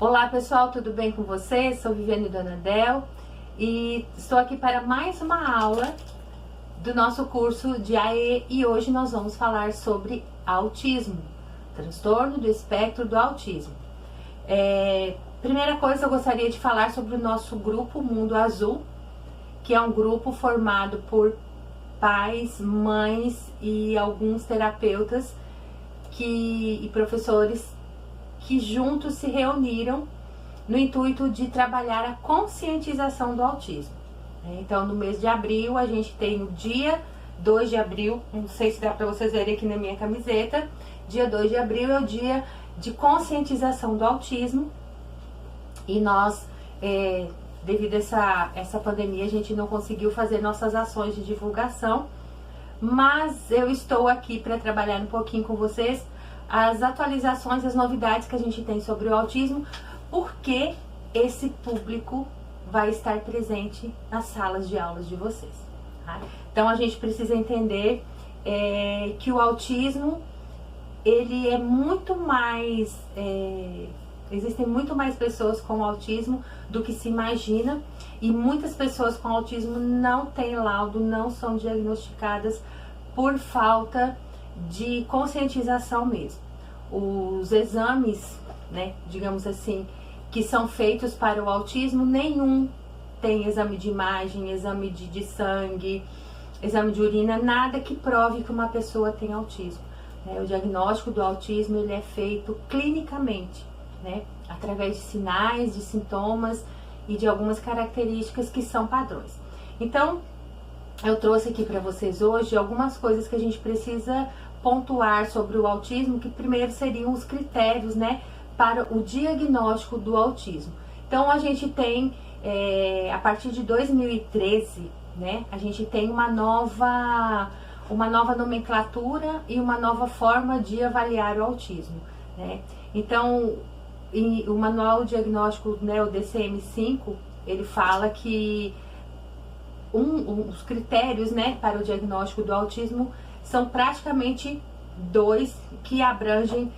Olá pessoal, tudo bem com vocês? Sou Viviane Donadel e estou aqui para mais uma aula do nosso curso de AE e hoje nós vamos falar sobre autismo, transtorno do espectro do autismo. Primeira coisa, eu gostaria de falar sobre o nosso grupo Mundo Azul, que é um grupo formado por pais, mães e alguns terapeutas e professores que juntos se reuniram no intuito de trabalhar a conscientização do autismo. Então, no mês de abril, a gente tem o dia 2 de abril, não sei se dá para vocês verem aqui na minha camiseta, dia 2 de abril é o dia de conscientização do autismo e nós, devido a essa pandemia, a gente não conseguiu fazer nossas ações de divulgação, mas eu estou aqui para trabalhar um pouquinho com vocês as atualizações, as novidades que a gente tem sobre o autismo, porque esse público vai estar presente nas salas de aulas de vocês. Tá? Então a gente precisa entender que o autismo, ele é muito mais, existem muito mais pessoas com autismo do que se imagina, e muitas pessoas com autismo não têm laudo, não são diagnosticadas por falta de conscientização mesmo. Os exames, né, digamos assim, que são feitos para o autismo, nenhum tem exame de imagem, exame de sangue, exame de urina, nada que prove que uma pessoa tem autismo. O diagnóstico do autismo, ele é feito clinicamente, né, através de sinais, de sintomas e de algumas características que são padrões. Então, eu trouxe aqui para vocês hoje algumas coisas que a gente precisa pontuar sobre o autismo, que primeiro seriam os critérios, né, para o diagnóstico do autismo. Então a gente tem, a partir de 2013, né, a gente tem uma nova nomenclatura e uma nova forma de avaliar o autismo, né? Então, o manual diagnóstico, né, o DCM-5, ele fala que os critérios, né, para o diagnóstico do autismo são praticamente dois, que abrangem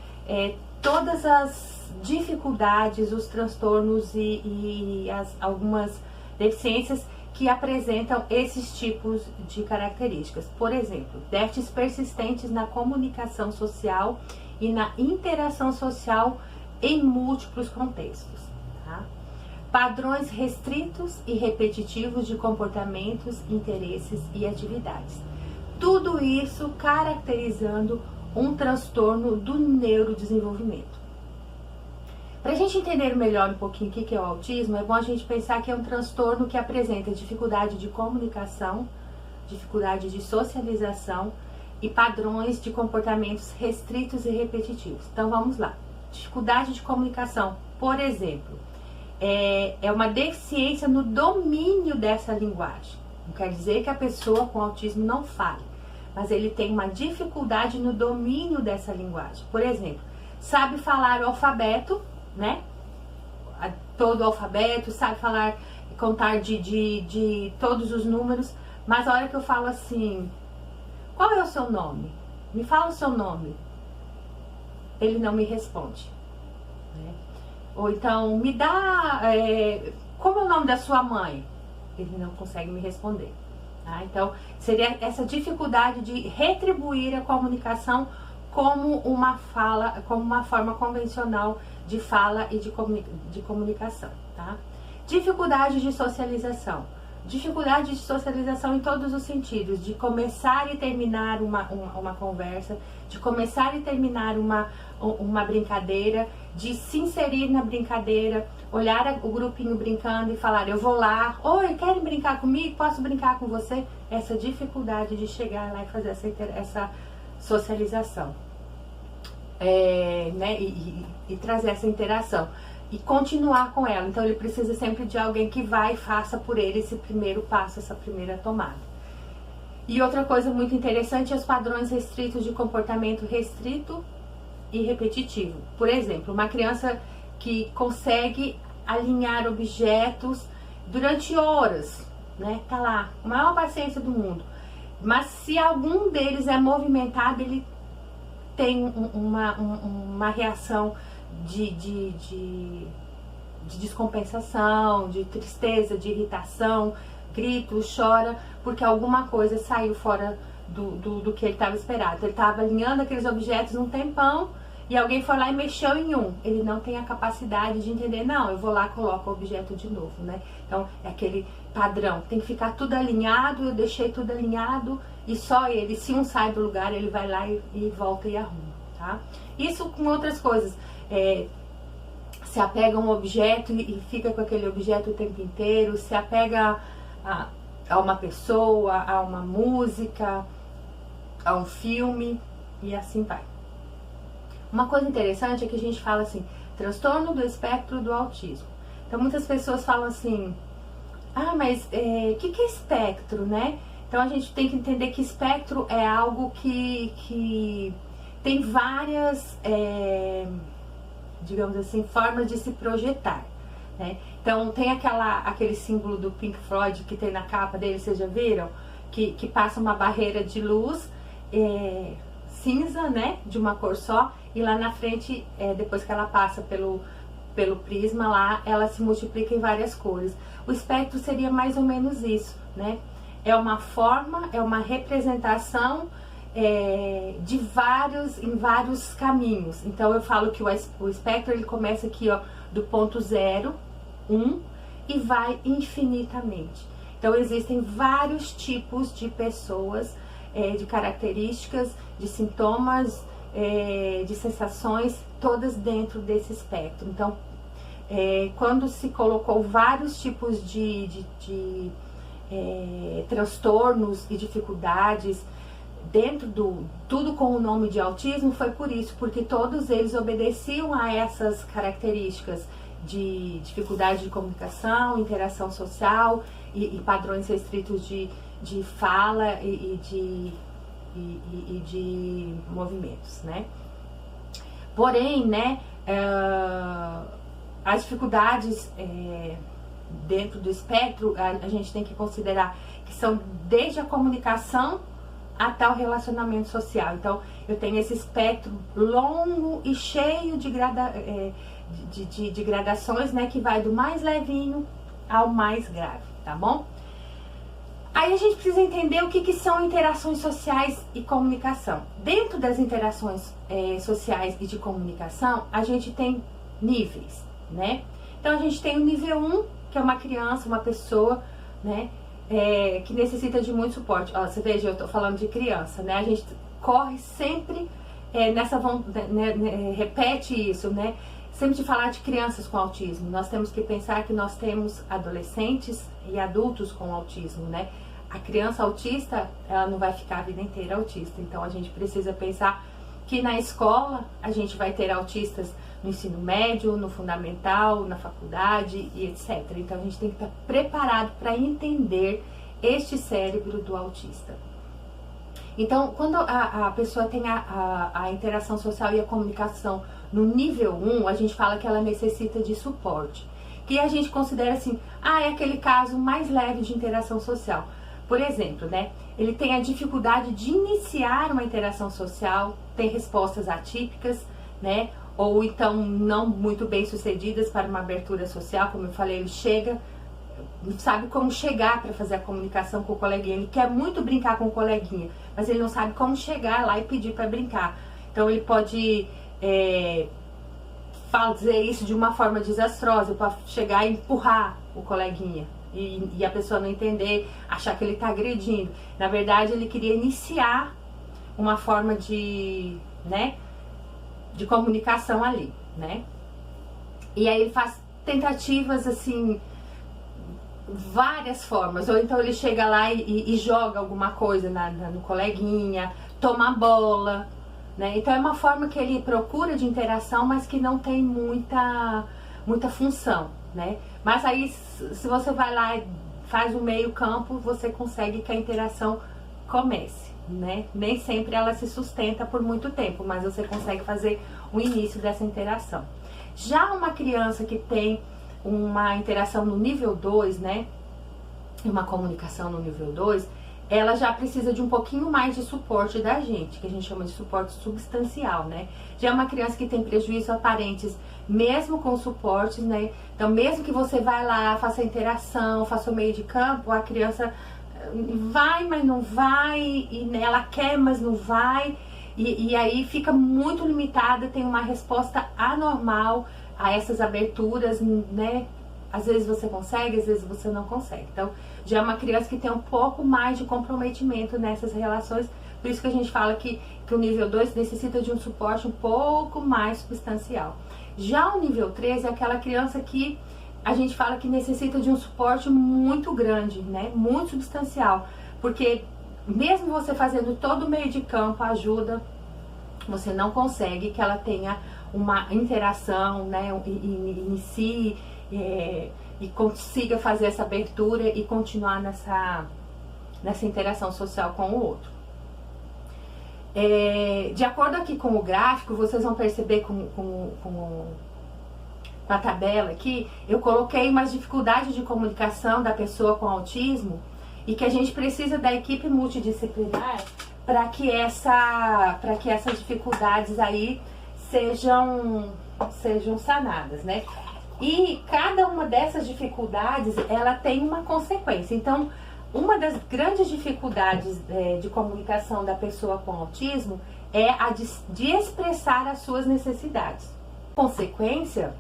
todas as dificuldades, os transtornos e algumas deficiências que apresentam esses tipos de características. Por exemplo, déficits persistentes na comunicação social e na interação social em múltiplos contextos. Tá? Padrões restritos e repetitivos de comportamentos, interesses e atividades. Tudo isso caracterizando um transtorno do neurodesenvolvimento. Para a gente entender melhor um pouquinho o que é o autismo, é bom a gente pensar que é um transtorno que apresenta dificuldade de comunicação, dificuldade de socialização e padrões de comportamentos restritos e repetitivos. Então vamos lá. Dificuldade de comunicação, por exemplo, é uma deficiência no domínio dessa linguagem. Não quer dizer que a pessoa com autismo não fale, mas ele tem uma dificuldade no domínio dessa linguagem. Por exemplo, sabe falar o alfabeto, né? Todo o alfabeto, sabe falar, contar de todos os números, mas a hora que eu falo assim, qual é o seu nome? Me fala o seu nome. Ele não me responde, né? Ou então, me dá, como é o nome da sua mãe? Ele não consegue me responder. Tá? Então, seria essa dificuldade de retribuir a comunicação como uma forma convencional de fala e de comunicação. Tá? Dificuldade de socialização. Dificuldade de socialização em todos os sentidos, de começar e terminar uma conversa, de começar e terminar uma brincadeira, de se inserir na brincadeira, olhar o grupinho brincando e falar, eu vou lá, oi, querem brincar comigo? Posso brincar com você? Essa dificuldade de chegar lá e fazer essa socialização, né? E trazer essa interação e continuar com ela. Então ele precisa sempre de alguém que vai e faça por ele esse primeiro passo, essa primeira tomada. E outra coisa muito interessante é os padrões restritos de comportamento restrito e repetitivo. Por exemplo, uma criança que consegue alinhar objetos durante horas, né? Tá lá, a maior paciência do mundo. Mas se algum deles é movimentado, ele tem uma reação de de descompensação, de tristeza, de irritação, grita, chora, porque alguma coisa saiu fora do que ele estava esperado. Ele estava alinhando aqueles objetos um tempão e alguém foi lá e mexeu em um. Ele não tem a capacidade de entender, não, eu vou lá e coloco o objeto de novo, né? Então, é aquele padrão, tem que ficar tudo alinhado, eu deixei tudo alinhado e só ele, se um sai do lugar, ele vai lá e volta e arruma, tá? Isso com outras coisas, se apega a um objeto e fica com aquele objeto o tempo inteiro, se apega a uma pessoa, a uma música, a um filme e assim vai. Uma coisa interessante é que a gente fala assim, transtorno do espectro do autismo. Então muitas pessoas falam assim, ah, mas o que é espectro, né? Então a gente tem que entender que espectro é algo que tem várias, digamos assim, formas de se projetar, né? Então tem aquele símbolo do Pink Floyd que tem na capa dele, vocês já viram? Que passa uma barreira de luz cinza, né? De uma cor só, e lá na frente, depois que ela passa pelo prisma lá, ela se multiplica em várias cores. O espectro seria mais ou menos isso, né? É uma forma, é uma representação em vários caminhos. Então eu falo que o espectro ele começa aqui, ó, do ponto 0, 1 e vai infinitamente. Então existem vários tipos de pessoas, de características, de sintomas, de sensações, todas dentro desse espectro. Então, quando se colocou vários tipos de transtornos e dificuldades dentro tudo com o nome de autismo, foi por isso, porque todos eles obedeciam a essas características de dificuldade de comunicação, interação social e padrões restritos de fala e de movimentos, né? Porém, né, as dificuldades dentro do espectro, a gente tem que considerar que são desde a comunicação até o relacionamento social. Então, eu tenho esse espectro longo e cheio de gradações, né, que vai do mais levinho ao mais grave, tá bom? Aí a gente precisa entender o que são interações sociais e comunicação. Dentro das interações sociais e de comunicação, a gente tem níveis, né? Então a gente tem o nível 1, que é uma criança, uma pessoa, né, que necessita de muito suporte. Ó, você veja, eu tô falando de criança, né? A gente corre sempre repete isso, né? Sempre de falar de crianças com autismo. Nós temos que pensar que nós temos adolescentes e adultos com autismo, né? A criança autista, ela não vai ficar a vida inteira autista. Então a gente precisa pensar que na escola a gente vai ter autistas no ensino médio, no fundamental, na faculdade e etc. Então a gente tem que estar preparado para entender este cérebro do autista. Então, quando a pessoa tem a interação social e a comunicação no nível 1, a gente fala que ela necessita de suporte. Que a gente considera assim, é aquele caso mais leve de interação social. Por exemplo, né, ele tem a dificuldade de iniciar uma interação social, tem respostas atípicas, né, ou então não muito bem sucedidas para uma abertura social, como eu falei, ele chega, não sabe como chegar para fazer a comunicação com o coleguinha, ele quer muito brincar com o coleguinha, mas ele não sabe como chegar lá e pedir para brincar. Então ele pode fazer isso de uma forma desastrosa, para chegar e empurrar o coleguinha. E a pessoa não entender, achar que ele está agredindo. Na verdade, ele queria iniciar uma forma de comunicação ali, né? E aí ele faz tentativas, assim, várias formas. Ou então ele chega lá e joga alguma coisa no coleguinha, toma a bola, né? Então é uma forma que ele procura de interação, mas que não tem muita função, né? Mas aí, se você vai lá e faz o meio campo, você consegue que a interação comece, né? Nem sempre ela se sustenta por muito tempo, mas você consegue fazer o início dessa interação. Já uma criança que tem uma interação no nível 2, né? Uma comunicação no nível 2, ela já precisa de um pouquinho mais de suporte da gente, que a gente chama de suporte substancial, né? Já é uma criança que tem prejuízos aparentes mesmo com suporte, né? Então, mesmo que você vá lá, faça interação, faça o meio de campo, a criança vai, mas não vai, e ela quer, mas não vai, e aí fica muito limitada, tem uma resposta anormal a essas aberturas, né? Às vezes você consegue, às vezes você não consegue. Então, já é uma criança que tem um pouco mais de comprometimento nessas relações, por isso que a gente fala que o nível 2 necessita de um suporte um pouco mais substancial. Já o nível 3 é aquela criança que a gente fala que necessita de um suporte muito grande, né? Muito substancial, porque mesmo você fazendo todo o meio de campo, ajuda, você não consegue que ela tenha uma interação, né? Inicie e consiga fazer essa abertura e continuar nessa interação social com o outro. De acordo aqui com o gráfico, vocês vão perceber com a tabela aqui, eu coloquei umas dificuldades de comunicação da pessoa com autismo e que a gente precisa da equipe multidisciplinar para que essas dificuldades aí sejam sanadas, né? E cada uma dessas dificuldades, ela tem uma consequência. Então, uma das grandes dificuldades de comunicação da pessoa com autismo é a de expressar as suas necessidades. Consequência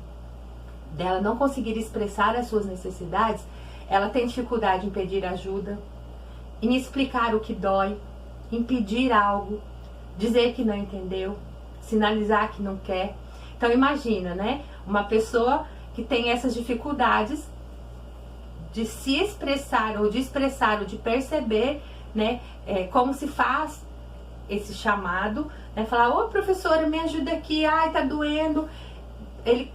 dela não conseguir expressar as suas necessidades, ela tem dificuldade em pedir ajuda, em explicar o que dói, em pedir algo, dizer que não entendeu, sinalizar que não quer. Então imagina, né? Uma pessoa que tem essas dificuldades de se expressar ou de perceber, né, como se faz esse chamado, né, falar, ô professora, me ajuda aqui, ai, tá doendo. Ele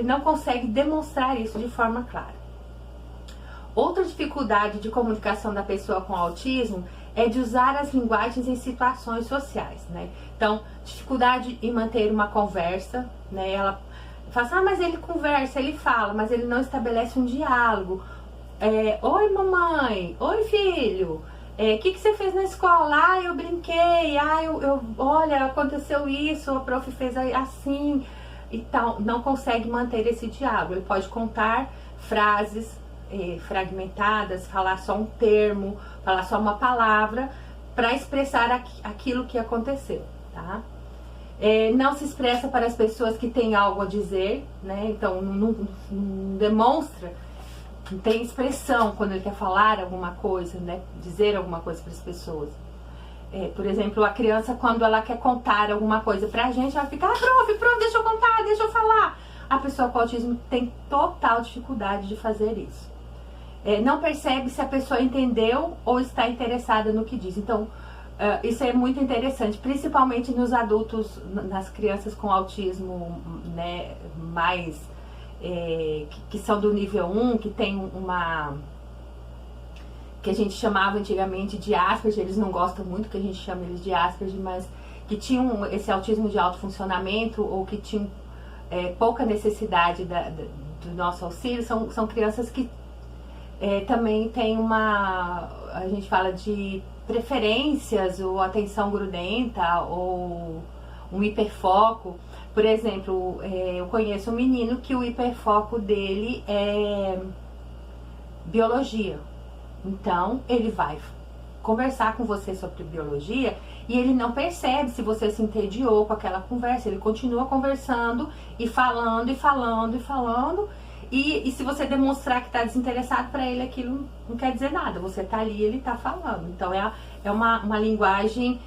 não consegue demonstrar isso de forma clara. Outra dificuldade de comunicação da pessoa com autismo é de usar as linguagens em situações sociais, né? Então, dificuldade em manter uma conversa, né? Ela fala assim, mas ele conversa, ele fala, mas ele não estabelece um diálogo. Oi, mamãe. Oi, filho. Que você fez na escola? Ah, eu brinquei. Ah, olha, aconteceu isso, a prof fez assim. Então, não consegue manter esse diálogo. Ele pode contar frases fragmentadas, falar só um termo, falar só uma palavra para expressar aquilo que aconteceu, tá? Não se expressa para as pessoas que têm algo a dizer, né? Então não demonstra, não tem expressão quando ele quer falar alguma coisa, né? Dizer alguma coisa para as pessoas. Por exemplo, a criança, quando ela quer contar alguma coisa pra gente, ela fica, prof, deixa eu contar, deixa eu falar. A pessoa com autismo tem total dificuldade de fazer isso. Não percebe se a pessoa entendeu ou está interessada no que diz. Então, isso é muito interessante, principalmente nos adultos, nas crianças com autismo, né, mais, que são do nível 1, que tem que a gente chamava antigamente de Asperger, eles não gostam muito que a gente chame eles de Asperger, mas que tinham esse autismo de alto funcionamento ou que tinham pouca necessidade do nosso auxílio, são crianças que também tem a gente fala de preferências ou atenção grudenta ou um hiperfoco. Por exemplo, eu conheço um menino que o hiperfoco dele é biologia. Então, ele vai conversar com você sobre biologia e ele não percebe se você se entediou com aquela conversa. Ele continua conversando e falando e falando e falando. E se você demonstrar que está desinteressado, para ele aquilo não quer dizer nada. Você está ali e ele está falando. Então é uma linguagem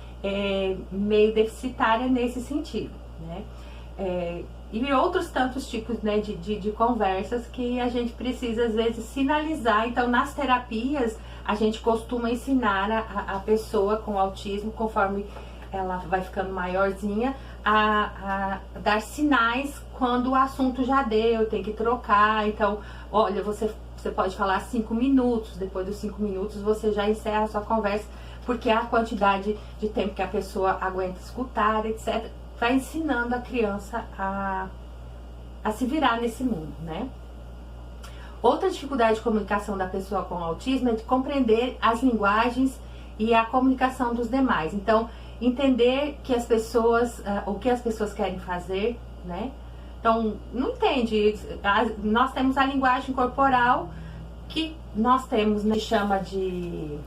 meio deficitária nesse sentido, né? E outros tantos tipos, né, de conversas que a gente precisa às vezes sinalizar. Então nas terapias a gente costuma ensinar a pessoa com autismo, conforme ela vai ficando maiorzinha, a dar sinais quando o assunto já deu, tem que trocar. Então, olha, você pode falar 5 minutos, depois dos 5 minutos você já encerra a sua conversa, porque a quantidade de tempo que a pessoa aguenta escutar, etc., vai ensinando a criança a se virar nesse mundo, né? Outra dificuldade de comunicação da pessoa com autismo é de compreender as linguagens e a comunicação dos demais. Então, entender que as pessoas, o que as pessoas querem fazer, né? Então, não entende. Nós temos a linguagem corporal que nós temos, né, chama de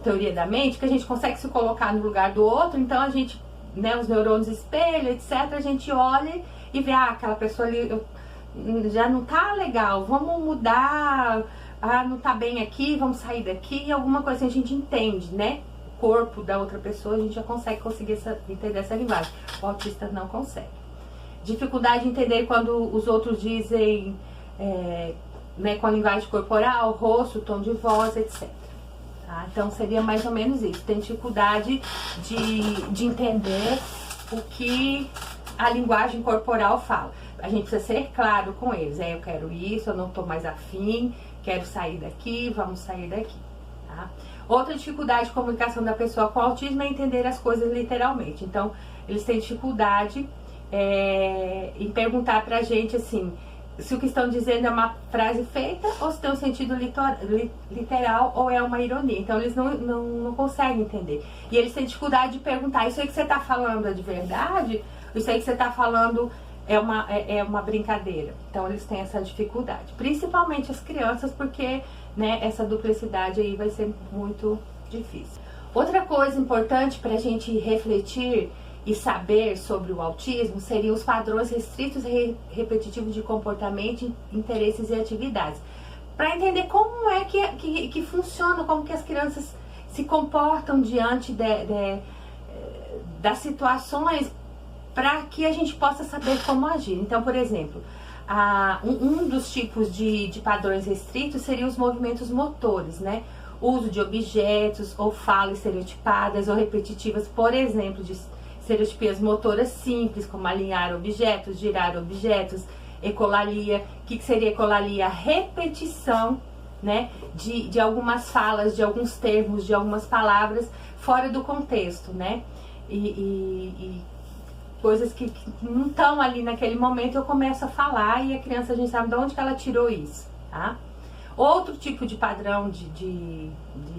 teoria da mente, que a gente consegue se colocar no lugar do outro, então a gente, né, os neurônios espelham, etc, a gente olha e vê, aquela pessoa ali já não tá legal, vamos mudar, não tá bem aqui, vamos sair daqui, alguma coisa a gente entende, né, o corpo da outra pessoa, a gente já consegue entender essa linguagem, o autista não consegue. Dificuldade de entender quando os outros dizem, né, com a linguagem corporal, rosto, tom de voz, etc. Tá? Então seria mais ou menos isso. Tem dificuldade de entender o que a linguagem corporal fala. A gente precisa ser claro com eles. Eu quero isso, eu não estou mais afim, quero sair daqui, vamos sair daqui. Tá? Outra dificuldade de comunicação da pessoa com autismo é entender as coisas literalmente. Então, eles têm dificuldade em perguntar pra gente assim, se o que estão dizendo é uma frase feita ou se tem um sentido literal ou é uma ironia. Então eles não conseguem entender. E eles têm dificuldade de perguntar, isso aí que você está falando é de verdade? Isso aí que você está falando é uma brincadeira? Então eles têm essa dificuldade. Principalmente as crianças, porque, né, essa duplicidade aí vai ser muito difícil. Outra coisa importante para a gente refletir e saber sobre o autismo seriam os padrões restritos e repetitivos de comportamento, interesses e atividades. Para entender como é que funciona, como que as crianças se comportam diante das situações, para que a gente possa saber como agir. Então, por exemplo, um dos tipos de padrões restritos seriam os movimentos motores, né? Uso de objetos ou falas estereotipadas ou repetitivas, por exemplo, de estereotipias motoras simples, como alinhar objetos, girar objetos, ecolalia. O que seria ecolalia? Repetição, né, de algumas falas, de alguns termos, de algumas palavras fora do contexto, né? E coisas que não estão ali naquele momento, eu começo a falar e a criança, a gente sabe de onde que ela tirou isso, tá? Outro tipo de padrão de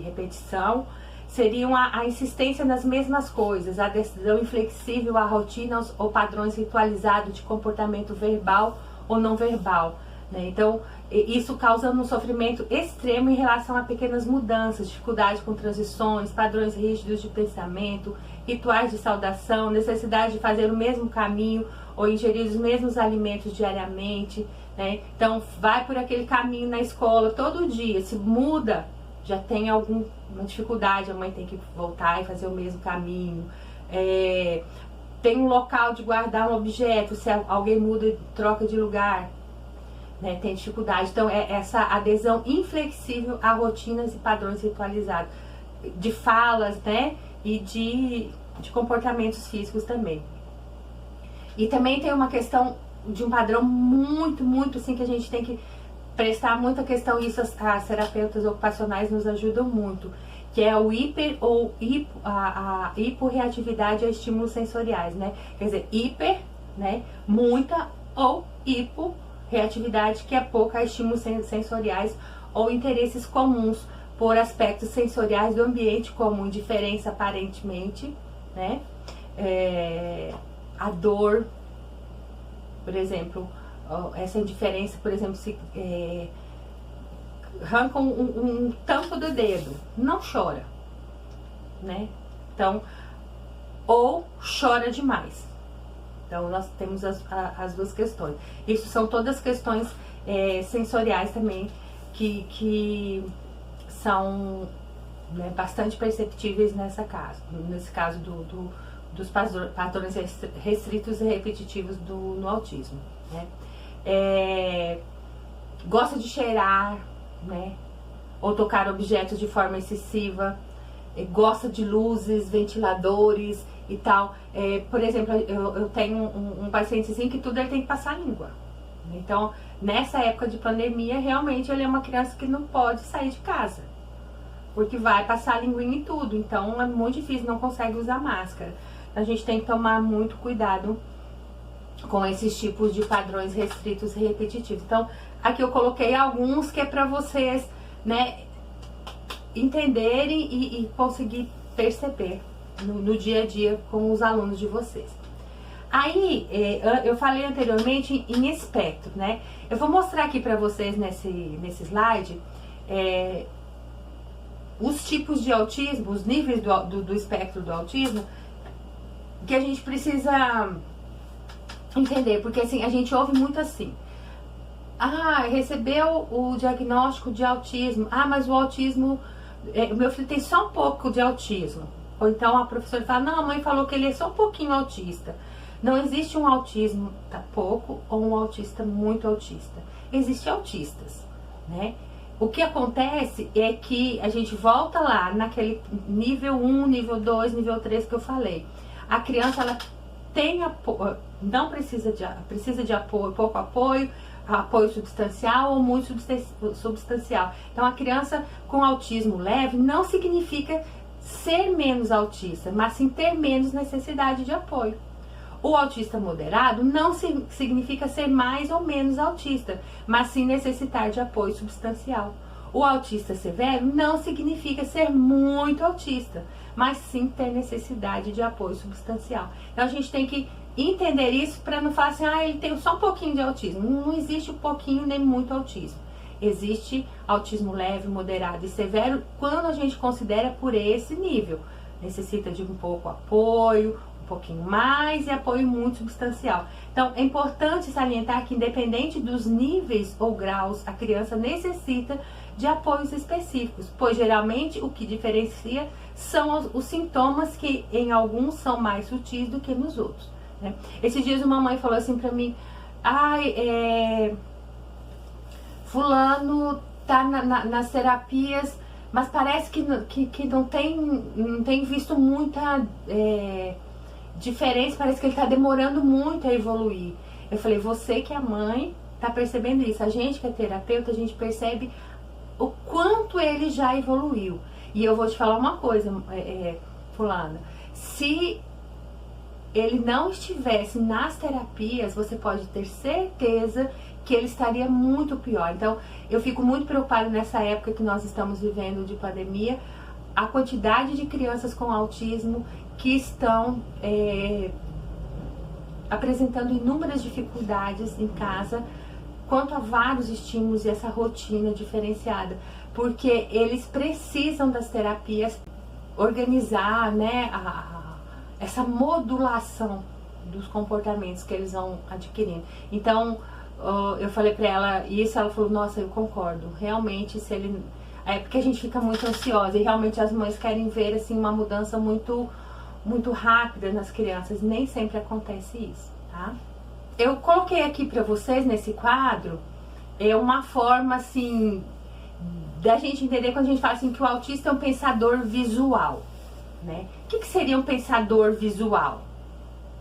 repetição seriam a insistência nas mesmas coisas, a decisão inflexível a rotinas ou padrões ritualizados de comportamento verbal ou não verbal, né? Então, isso causa um sofrimento extremo em relação a pequenas mudanças, dificuldade com transições, padrões rígidos de pensamento, rituais de saudação, necessidade de fazer o mesmo caminho ou ingerir os mesmos alimentos diariamente, né? Então, vai por aquele caminho na escola todo dia, se muda, já tem alguma dificuldade, a mãe tem que voltar e fazer o mesmo caminho. Tem um local de guardar um objeto, se alguém muda e troca de lugar, né, tem dificuldade. Então, essa adesão inflexível a rotinas e padrões ritualizados, de falas, né, e de comportamentos físicos também. E também tem uma questão de um padrão muito, muito, assim, que a gente tem que prestar muita questão, e isso as terapeutas ocupacionais nos ajudam muito, que é o a hiporreatividade a estímulos sensoriais, né? Quer dizer, hiper, né, muita, ou hiporreatividade, que é pouca, a estímulos sensoriais ou interesses comuns por aspectos sensoriais do ambiente comum, indiferença aparentemente, né? A dor, por exemplo, essa indiferença, por exemplo, se arranca um tampo do dedo, não chora, né? Então, ou chora demais. Então, nós temos as duas questões. Isso são todas questões sensoriais também, que são, né, bastante perceptíveis nesse caso dos padrões restritos e repetitivos no autismo, né? Gosta de cheirar, né, ou tocar objetos de forma excessiva, gosta de luzes, ventiladores e tal. Por exemplo, eu tenho um pacientezinho que tudo ele tem que passar a língua. Então, nessa época de pandemia, realmente ele é uma criança que não pode sair de casa, porque vai passar a linguinha em tudo. Então, é muito difícil, não consegue usar máscara. A gente tem que tomar muito cuidado com esses tipos de padrões restritos e repetitivos. Então, aqui eu coloquei alguns que é para vocês, né, entenderem e conseguir perceber no dia a dia com os alunos de vocês. Aí, eu falei anteriormente em espectro, né? Eu vou mostrar aqui pra vocês nesse slide os tipos de autismo, os níveis do espectro do autismo, que a gente precisa entender, porque assim, a gente ouve muito assim: ah, recebeu o diagnóstico de autismo, ah, mas o autismo, o meu filho tem só um pouco de autismo. Ou então a professora fala: não, a mãe falou que ele é só um pouquinho autista. Não existe um autismo pouco ou um autista muito autista. Existem autistas, né? O que acontece é que a gente volta lá naquele nível 1, nível 2, nível 3 que eu falei. A criança, ela tem apoio, não precisa de apoio, pouco apoio, apoio substancial ou muito substancial. Então, a criança com autismo leve não significa ser menos autista, mas sim ter menos necessidade de apoio. O autista moderado não significa ser mais ou menos autista, mas sim necessitar de apoio substancial. O autista severo não significa ser muito autista, mas sim ter necessidade de apoio substancial. Então a gente tem que entender isso para não falar assim: ah, ele tem só um pouquinho de autismo. Não existe um pouquinho nem muito autismo. Existe autismo leve, moderado e severo quando a gente considera por esse nível. Necessita de um pouco apoio, um pouquinho mais, e apoio muito substancial. Então é importante salientar que, independente dos níveis ou graus, a criança necessita de apoios específicos, pois geralmente o que diferencia são os sintomas, que em alguns são mais sutis do que nos outros, né? Esses dias uma mãe falou assim pra mim: ai, fulano tá nas terapias, mas parece que não tem visto muita diferença, parece que ele tá demorando muito a evoluir. Eu falei: você que é mãe tá percebendo isso. A gente que é terapeuta, a gente percebe o quanto ele já evoluiu. E eu vou te falar uma coisa, fulana, se ele não estivesse nas terapias, você pode ter certeza que ele estaria muito pior. Então, eu fico muito preocupada nessa época que nós estamos vivendo de pandemia, a quantidade de crianças com autismo que estão apresentando inúmeras dificuldades em casa, quanto a vários estímulos e essa rotina diferenciada, porque eles precisam das terapias organizar, né, essa modulação dos comportamentos que eles vão adquirindo. Então, eu falei pra ela isso, ela falou: nossa, eu concordo, realmente, se ele... É porque a gente fica muito ansiosa e realmente as mães querem ver assim uma mudança muito, muito rápida nas crianças, nem sempre acontece isso, tá? Eu coloquei aqui pra vocês nesse quadro uma forma assim da gente entender quando a gente fala assim que o autista é um pensador visual, né? O que seria um pensador visual?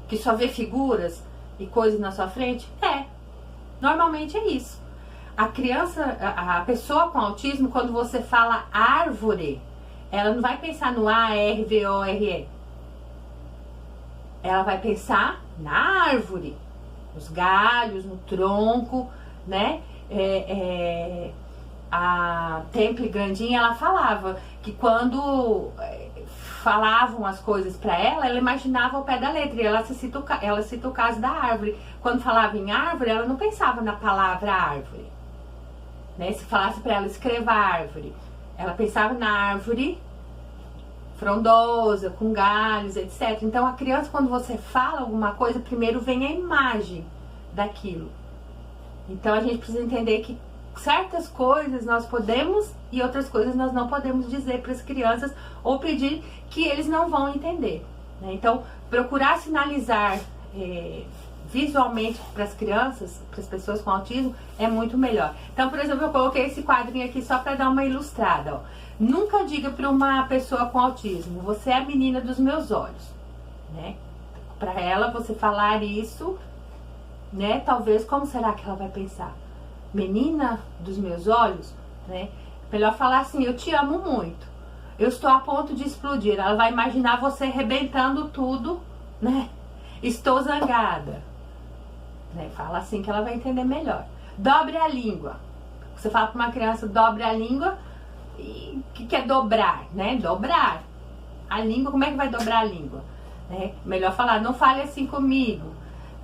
Que só vê figuras e coisas na sua frente? Normalmente é isso. A criança, a pessoa com autismo, quando você fala árvore, ela não vai pensar no A-R-V-O-R-E. Ela vai pensar na árvore, nos galhos, no tronco, né? A Temple Grandin, ela falava que quando falavam as coisas para ela, ela imaginava o pé da letra, e ela cita o caso da árvore. Quando falava em árvore, ela não pensava na palavra árvore, né? Se falasse para ela: escreva árvore, ela pensava na árvore frondosa, com galhos, etc. Então a criança, quando você fala alguma coisa, primeiro vem a imagem daquilo. Então a gente precisa entender que certas coisas nós podemos e outras coisas nós não podemos dizer para as crianças ou pedir, que eles não vão entender, né? Então, procurar sinalizar visualmente para as crianças, para as pessoas com autismo, é muito melhor. Então, por exemplo, eu coloquei esse quadrinho aqui só para dar uma ilustrada, ó. Nunca diga para uma pessoa com autismo: você é a menina dos meus olhos, né? Para ela, você falar isso, né? Talvez, como será que ela vai pensar? Menina dos meus olhos, né? Melhor falar assim: eu te amo muito, eu estou a ponto de explodir. Ela vai imaginar você arrebentando tudo, né? Estou zangada, né? Fala assim que ela vai entender melhor. Dobre a língua. Você fala para uma criança: dobre a língua. E o que é dobrar, né? Dobrar a língua. Como é que vai dobrar a língua, né? Melhor falar: não fale assim comigo.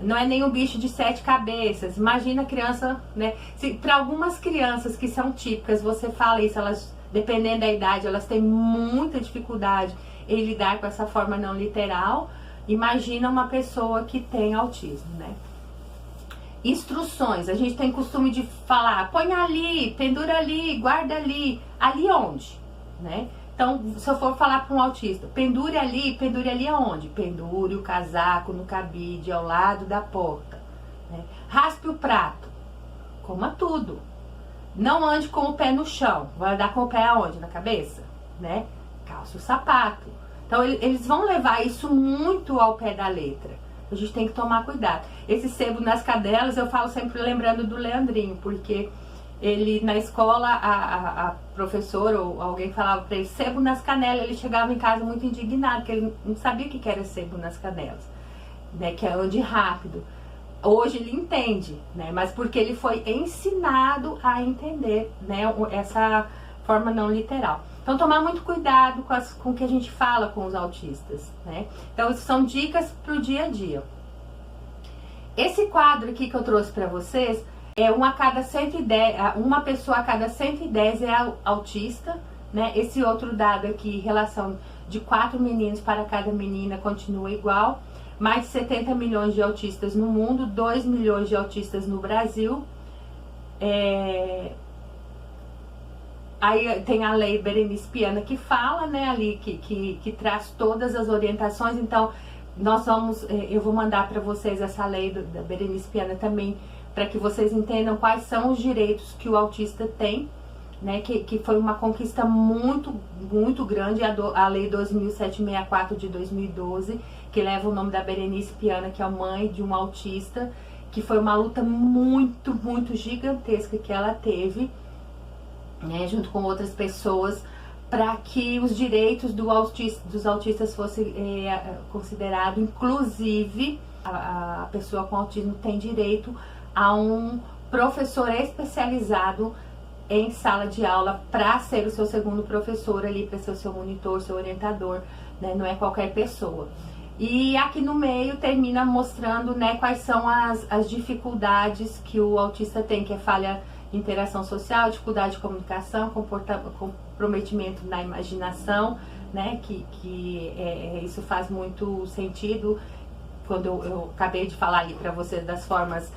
não é nem um bicho de 7 cabeças. Imagina a criança, né? Para algumas crianças que são típicas, você fala isso, elas, dependendo da idade, elas têm muita dificuldade em lidar com essa forma não literal. Imagina uma pessoa que tem autismo, né? Instruções, a gente tem costume de falar, põe ali, pendura ali, guarda ali. Ali onde, né? Então, se eu for falar para um autista, pendure ali aonde? Pendure o casaco no cabide, ao lado da porta. Né? Raspe o prato, coma tudo. Não ande com o pé no chão, vai andar com o pé aonde? Na cabeça? Né? Calça o sapato. Então, eles vão levar isso muito ao pé da letra. A gente tem que tomar cuidado. Esse sebo nas cadelas, eu falo sempre lembrando do Leandrinho, porque ele, na escola, a professora ou alguém falava pra ele, sebo nas canelas. Ele chegava em casa muito indignado, porque ele não sabia o que era sebo nas canelas, né? Que é ande rápido. Hoje ele entende, né? Mas porque ele foi ensinado a entender, né? Essa forma não literal. Então, tomar muito cuidado com o que a gente fala com os autistas, né? Então, isso são dicas pro dia a dia. Esse quadro aqui que eu trouxe pra vocês é uma pessoa a cada 110 é autista, né? Esse outro dado aqui, relação de 4 meninos para cada menina, continua igual. Mais de 70 milhões de autistas no mundo, 2 milhões de autistas no Brasil. Aí tem a lei Berenice Piana que fala, né, ali, que traz todas as orientações. Então, eu vou mandar para vocês essa lei da Berenice Piana também, para que vocês entendam quais são os direitos que o autista tem, né, que foi uma conquista muito, muito grande, a lei 2764 de 2012, que leva o nome da Berenice Piana, que é a mãe de um autista, que foi uma luta muito, muito gigantesca que ela teve, né, junto com outras pessoas, para que os direitos dos autistas fossem considerados. Inclusive, a pessoa com autismo tem direito a um professor especializado em sala de aula para ser o seu segundo professor ali, para ser o seu monitor, seu orientador, né? Não é qualquer pessoa. E aqui no meio termina mostrando, né, quais são as dificuldades que o autista tem, que é falha de interação social, dificuldade de comunicação, comprometimento na imaginação, né, isso faz muito sentido quando eu acabei de falar ali para vocês das formas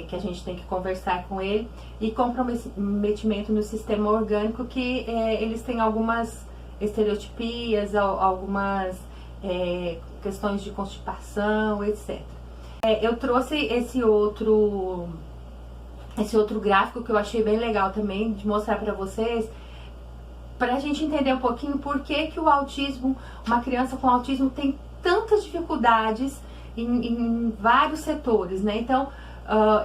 que a gente tem que conversar com ele, e comprometimento no sistema orgânico, que eles têm algumas estereotipias, algumas questões de constipação, etc. Eu trouxe esse outro gráfico que eu achei bem legal também de mostrar para vocês, para a gente entender um pouquinho por que o autismo, uma criança com autismo tem tantas dificuldades em vários setores, né? Então,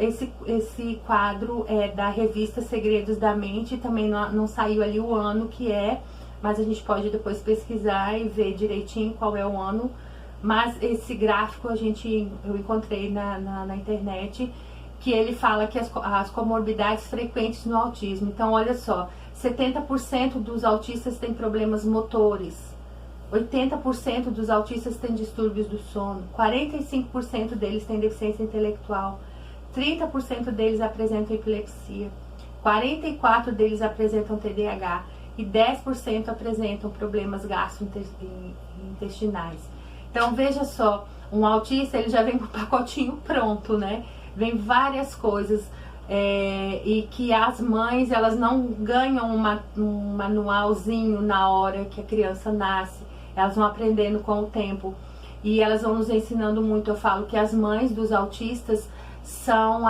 esse quadro é da revista Segredos da Mente, também não saiu ali o ano que é, mas a gente pode depois pesquisar e ver direitinho qual é o ano. Mas esse gráfico eu encontrei na internet, que ele fala que as comorbidades frequentes no autismo. Então, olha só, 70% dos autistas têm problemas motores, 80% dos autistas têm distúrbios do sono, 45% deles têm deficiência intelectual, 30% deles apresentam epilepsia, 44% deles apresentam TDAH e 10% apresentam problemas gastrointestinais. Então, veja só, um autista, ele já vem com o pacotinho pronto, né? Vem várias coisas, e que as mães, elas não ganham um manualzinho na hora que a criança nasce, elas vão aprendendo com o tempo, e elas vão nos ensinando muito. Eu falo que as mães dos autistas são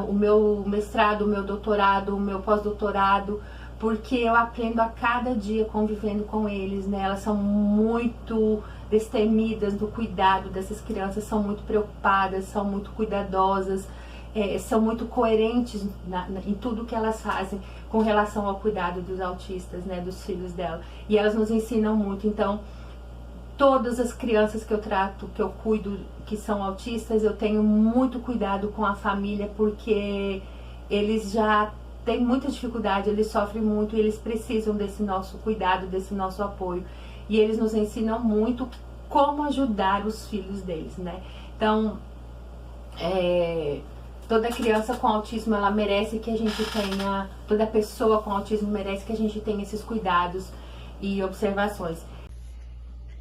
o meu mestrado, o meu doutorado, o meu pós-doutorado, porque eu aprendo a cada dia convivendo com eles, né? Elas são muito destemidas do cuidado dessas crianças, são muito preocupadas, são muito cuidadosas, são muito coerentes em tudo que elas fazem com relação ao cuidado dos autistas, né, dos filhos dela. E elas nos ensinam muito. Então, todas as crianças que eu trato, que eu cuido, que são autistas, eu tenho muito cuidado com a família, porque eles já têm muita dificuldade, eles sofrem muito e eles precisam desse nosso cuidado, desse nosso apoio. E eles nos ensinam muito como ajudar os filhos deles, né? Então, Toda criança com autismo, ela merece que a gente tenha, toda pessoa com autismo merece que a gente tenha esses cuidados e observações.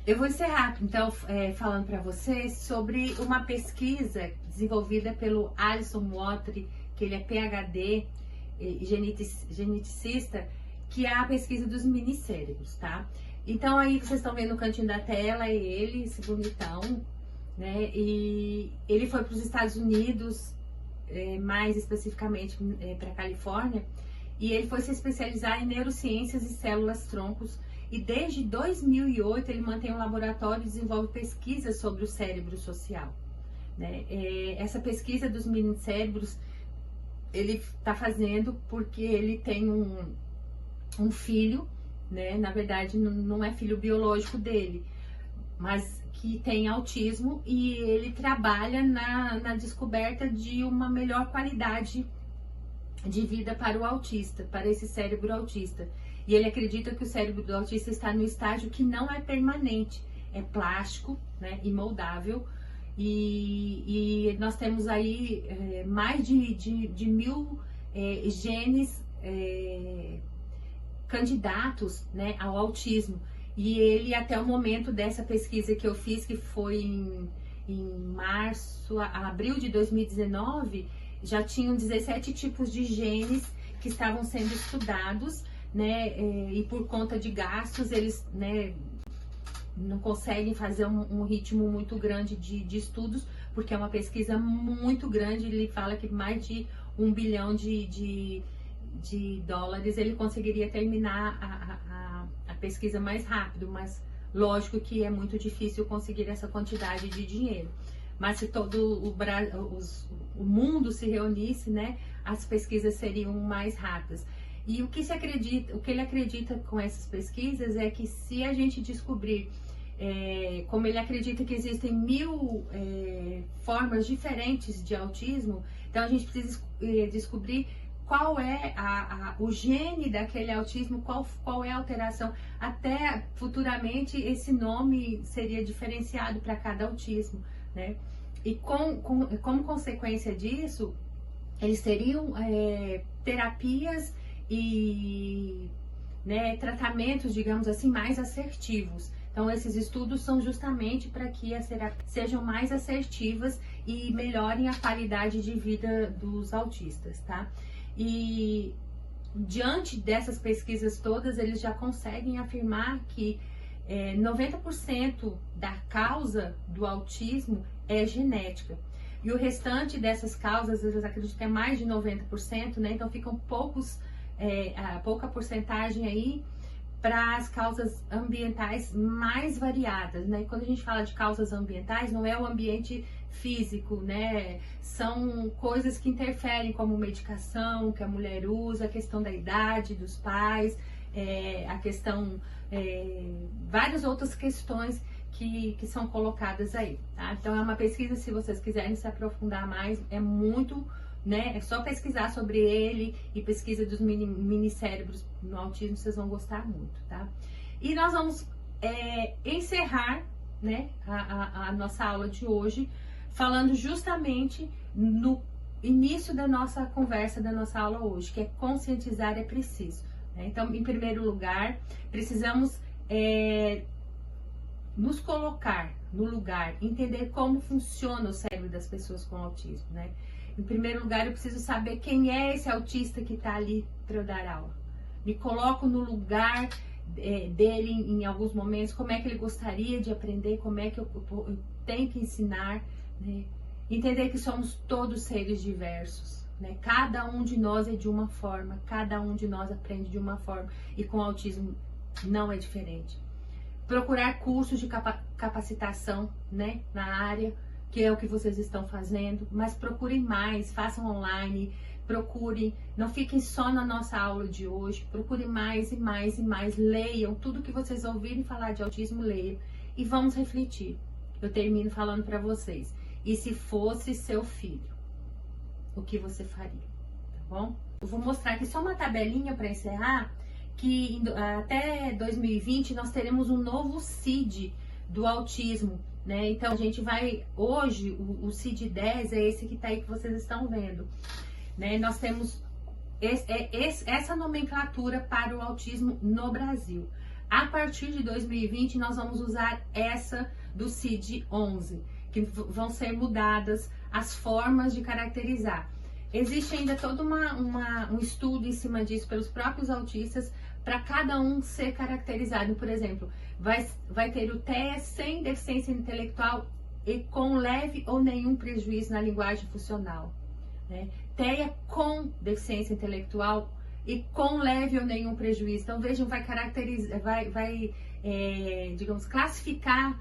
Eu vou encerrar, então, falando para vocês sobre uma pesquisa desenvolvida pelo Alison Watry, que ele é PhD, geneticista, que é a pesquisa dos minicérebros, tá? Então, aí vocês estão vendo no cantinho da tela, ele, esse bonitão, né? E ele foi para os Estados Unidos, mais especificamente para a Califórnia, e ele foi se especializar em neurociências e células-troncos. E desde 2008 ele mantém um laboratório e desenvolve pesquisas sobre o cérebro social, né? Essa pesquisa dos minicérebros ele está fazendo porque ele tem um filho, né? Na verdade não é filho biológico dele, mas que tem autismo, e ele trabalha na descoberta de uma melhor qualidade de vida para o autista, para esse cérebro autista. E ele acredita que o cérebro do autista está no estágio que não é permanente, é plástico, né, e moldável. E nós temos aí mais de 1000 genes candidatos, né, ao autismo. E ele, até o momento dessa pesquisa que eu fiz, que foi em abril de 2019, já tinham 17 tipos de genes que estavam sendo estudados, né, e por conta de gastos, eles, né, não conseguem fazer um ritmo muito grande de estudos, porque é uma pesquisa muito grande. Ele fala que mais de 1 bilhão de dólares ele conseguiria terminar a pesquisa mais rápido, mas lógico que é muito difícil conseguir essa quantidade de dinheiro. Mas se todo o mundo se reunisse, né, as pesquisas seriam mais rápidas. E o que ele acredita com essas pesquisas é que, se a gente descobrir, como ele acredita que existem 1000 formas diferentes de autismo, então a gente precisa descobrir qual é o gene daquele autismo, qual é a alteração. Até futuramente esse nome seria diferenciado para cada autismo, né? E como consequência disso, eles teriam terapias e, né, tratamentos, digamos assim, mais assertivos. Então, esses estudos são justamente para que as terapias sejam mais assertivas e melhorem a qualidade de vida dos autistas, tá? E diante dessas pesquisas todas, eles já conseguem afirmar que 90% da causa do autismo é genética. E o restante dessas causas, eles acreditam que é mais de 90%, né? Então ficam pouca porcentagem aí para as causas ambientais mais variadas, né? E quando a gente fala de causas ambientais, não é o ambiente físico, né? São coisas que interferem, como medicação que a mulher usa, a questão da idade dos pais, a questão, várias outras questões que são colocadas aí, tá? Então é uma pesquisa, se vocês quiserem se aprofundar mais, é muito, né? É só pesquisar sobre ele, e pesquisa dos minicérebros no autismo, vocês vão gostar muito, tá? E nós vamos encerrar, né, a nossa aula de hoje, falando justamente no início da nossa conversa, da nossa aula hoje, que é conscientizar é preciso, né? Então, em primeiro lugar, precisamos nos colocar no lugar, entender como funciona o cérebro das pessoas com autismo, né? Em primeiro lugar, eu preciso saber quem é esse autista que está ali para eu dar aula. Me coloco no lugar dele em alguns momentos, como é que ele gostaria de aprender, como é que eu tenho que ensinar, né? Entender que somos todos seres diversos, né? Cada um de nós é de uma forma, cada um de nós aprende de uma forma, e com autismo não é diferente. Procurar cursos de capacitação, né, na área, que é o que vocês estão fazendo, mas procurem mais, façam online, procurem, não fiquem só na nossa aula de hoje, procurem mais e mais e mais, leiam tudo que vocês ouvirem falar de autismo, leiam, e vamos refletir. Eu termino falando para vocês, e se fosse seu filho, o que você faria, tá bom? Eu vou mostrar aqui só uma tabelinha para encerrar, que até 2020 nós teremos um novo CID do autismo, né? Então a gente vai, hoje, o CID-10 é esse que tá aí que vocês estão vendo, né? Nós temos essa nomenclatura para o autismo no Brasil. A partir de 2020, nós vamos usar essa do CID-11, que vão ser mudadas as formas de caracterizar. Existe ainda todo um estudo em cima disso pelos próprios autistas, para cada um ser caracterizado. Por exemplo, vai ter o TEA sem deficiência intelectual e com leve ou nenhum prejuízo na linguagem funcional, né? TEA com deficiência intelectual e com leve ou nenhum prejuízo. Então vejam, vai caracterizar, digamos, classificar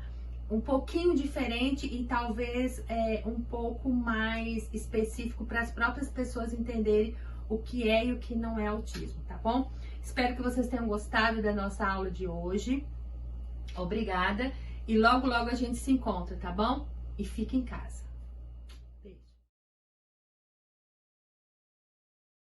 um pouquinho diferente e talvez um pouco mais específico para as próprias pessoas entenderem o que é e o que não é autismo, tá bom? Espero que vocês tenham gostado da nossa aula de hoje. Obrigada e logo a gente se encontra, tá bom? E fique em casa.